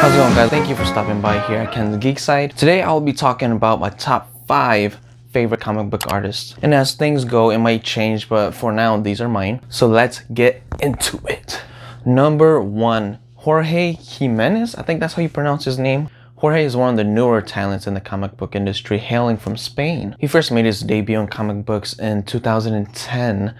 How's it going, guys? Thank you for stopping by here at Ken's Geek Side. Today I'll be talking about my top 5 favorite comic book artists. And as things go, it might change, but for now, these are mine. So let's get into it. Number 1, Jorge Jimenez. I think that's how you pronounce his name. Jorge is one of the newer talents in the comic book industry, hailing from Spain. He first made his debut in comic books in 2010.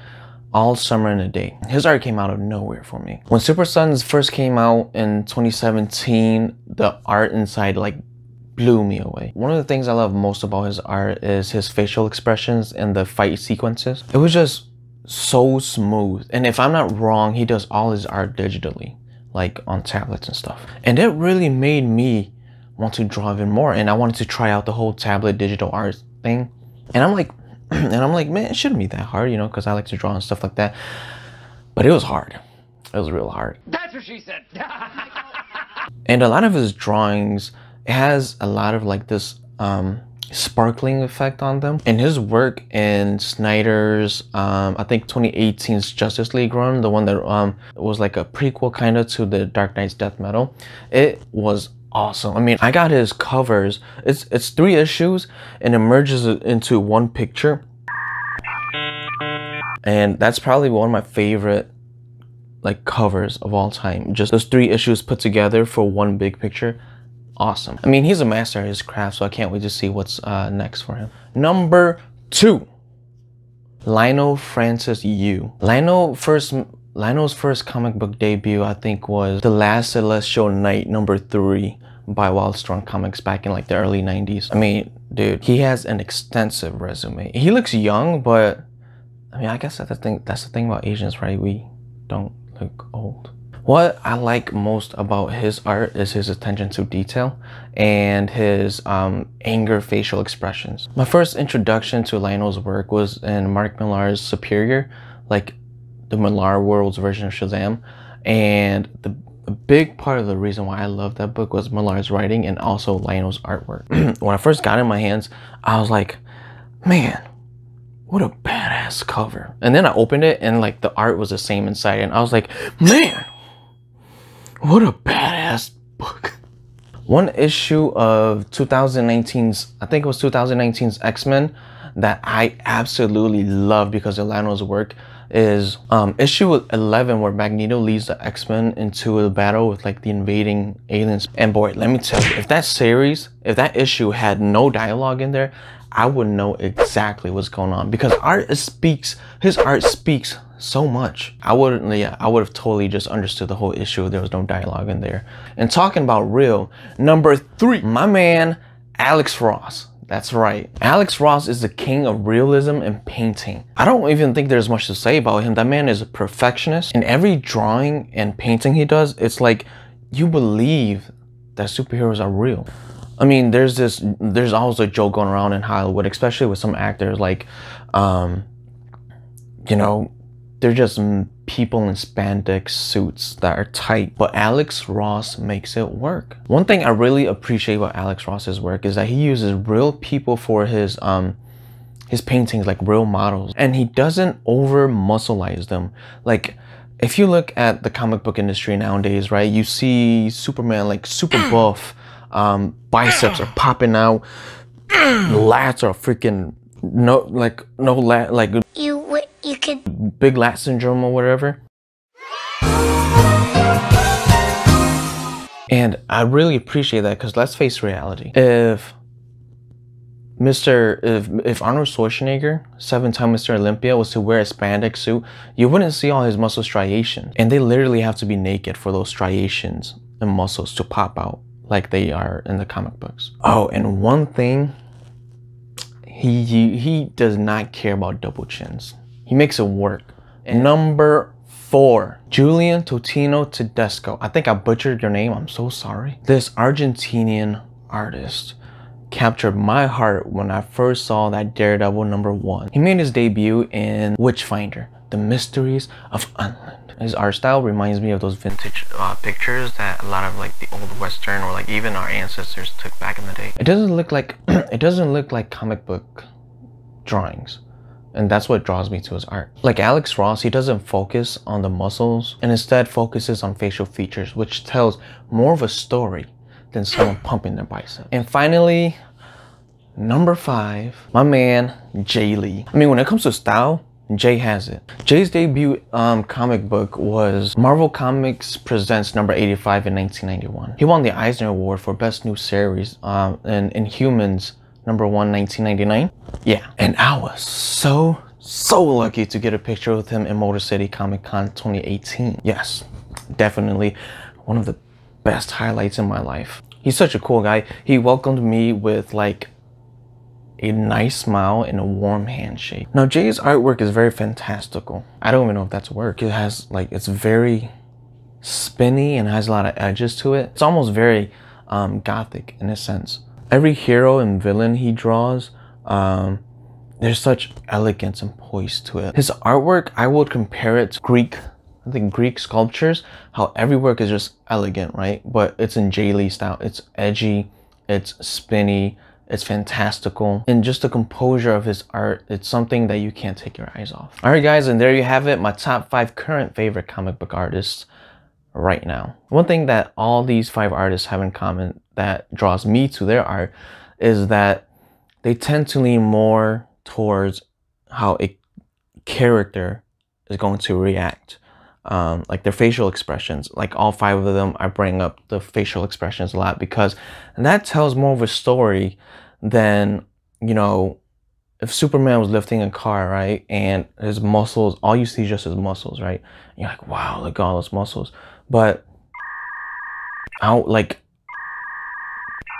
All Summer in a Day. His art came out of nowhere for me. When Super Sons first came out in 2017, the art inside like blew me away. One of the things I love most about his art is his facial expressions and the fight sequences. It was just so smooth. And if I'm not wrong, he does all his art digitally, like on tablets and stuff. And it really made me want to draw even more. And I wanted to try out the whole tablet digital art thing. And I'm like, man, it shouldn't be that hard, you know, because I like to draw and stuff like that. But it was hard. It was real hard. That's what she said. And a lot of his drawings, it has a lot of like this sparkling effect on them. And his work in Snyder's, I think 2018's Justice League run, the one that was like a prequel kind of to the Dark Knight's Death Metal, it was awesome. I mean, I got his covers. It's 3 issues and it merges into one picture. And that's probably one of my favorite like covers of all time. Just those 3 issues put together for one big picture. Awesome. I mean, he's a master at his craft, so I can't wait to see what's next for him. Number 2, Leinil Francis Yu. Leinil's first comic book debut, I think, was The Last Celestial Knight #3 by Wildstorm Comics back in like the early 90s. I mean, dude, he has an extensive resume. He looks young, but I mean, I guess that's the thing about Asians, right? We don't look old. What I like most about his art is his attention to detail and his anger facial expressions. My first introduction to Leinil's work was in Mark Millar's Superior, like the Millar World's version of Shazam. And a big part of the reason why I love that book was Millar's writing and also Leinil's artwork. When I first got it in my hands, I was like, man, what a badass cover. And then I opened it and like the art was the same inside, and I was like, man, what a badass book. One issue of 2019's, I think it was 2019's X-Men that I absolutely love because of Leinil's work is issue 11, where Magneto leads the X-Men into a battle with like the invading aliens. And boy, let me tell you, if that issue had no dialogue in there, I would know exactly what's going on, because his art speaks so much. I would have totally just understood the whole issue if there was no dialogue in there. And talking about real, number 3, my man Alex Ross. That's right. Alex Ross is the king of realism and painting. I don't even think there's much to say about him. That man is a perfectionist. In every drawing and painting he does, it's like you believe that superheroes are real. I mean, there's always a joke going around in Hollywood, especially with some actors, like, you know, they're just people in spandex suits that are tight, but Alex Ross makes it work. One thing I really appreciate about Alex Ross's work is that he uses real people for his paintings, like real models, and he doesn't over muscleize them. Like, if you look at the comic book industry nowadays, right, you see Superman like super buff, biceps are popping out, lats are freaking you could big lat syndrome or whatever. And I really appreciate that, because let's face reality. If Arnold Schwarzenegger, 7-time Mr. Olympia, was to wear a spandex suit, you wouldn't see all his muscle striations. And they literally have to be naked for those striations and muscles to pop out like they are in the comic books. Oh, and one thing, he does not care about double chins. He makes it work. And number 4, Julian Totino Tedesco. I think I butchered your name, I'm so sorry. This Argentinian artist captured my heart when I first saw that Daredevil #1. He made his debut in Witchfinder, The Mysteries of Unland. His art style reminds me of those vintage pictures that a lot of like the old Western or like even our ancestors took back in the day. It doesn't look like comic book drawings. And that's what draws me to his art. Like Alex Ross, he doesn't focus on the muscles and instead focuses on facial features, which tells more of a story than someone pumping their bicep. And finally, number 5, my man, Jay Lee. I mean, when it comes to style, Jay has it. Jay's debut comic book was Marvel Comics Presents number 85 in 1991. He won the Eisner Award for Best New Series in Inhumans number 1, 1999. Yeah, and I was so lucky to get a picture with him in Motor City Comic Con 2018. Yes, definitely one of the best highlights in my life. He's such a cool guy. He welcomed me with like a nice smile and a warm handshake. Now Jay's artwork is very fantastical. I don't even know if that's work. It has like, it's very spinny and has a lot of edges to it. It's almost very gothic in a sense. Every hero and villain he draws, there's such elegance and poise to it. His artwork, I would compare it to Greek sculptures, how every work is just elegant, right? But it's in Jay Lee style. It's edgy, it's spinny, it's fantastical, and just the composure of his art, it's something that you can't take your eyes off. All right, guys, and there you have it, my top 5 current favorite comic book artists right now. One thing that all these 5 artists have in common that draws me to their art is that they tend to lean more towards how a character is going to react. Like their facial expressions. Like all 5 of them, I bring up the facial expressions a lot because that tells more of a story than, you know, if Superman was lifting a car, right, and his muscles, all you see is just his muscles, right? And you're like, wow, look at all those muscles. But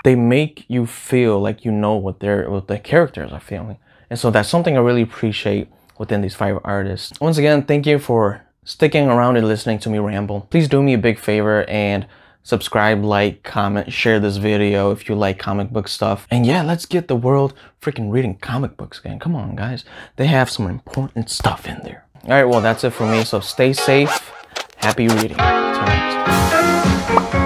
they make you feel like you know what the characters are feeling. And so that's something I really appreciate within these 5 artists. Once again, thank you for sticking around and listening to me ramble. Please do me a big favor and subscribe, like, comment, share this video if you like comic book stuff. And yeah, let's get the world freaking reading comic books again. Come on, guys. They have some important stuff in there. All right, well, that's it for me. So stay safe. Happy reading. Till next time.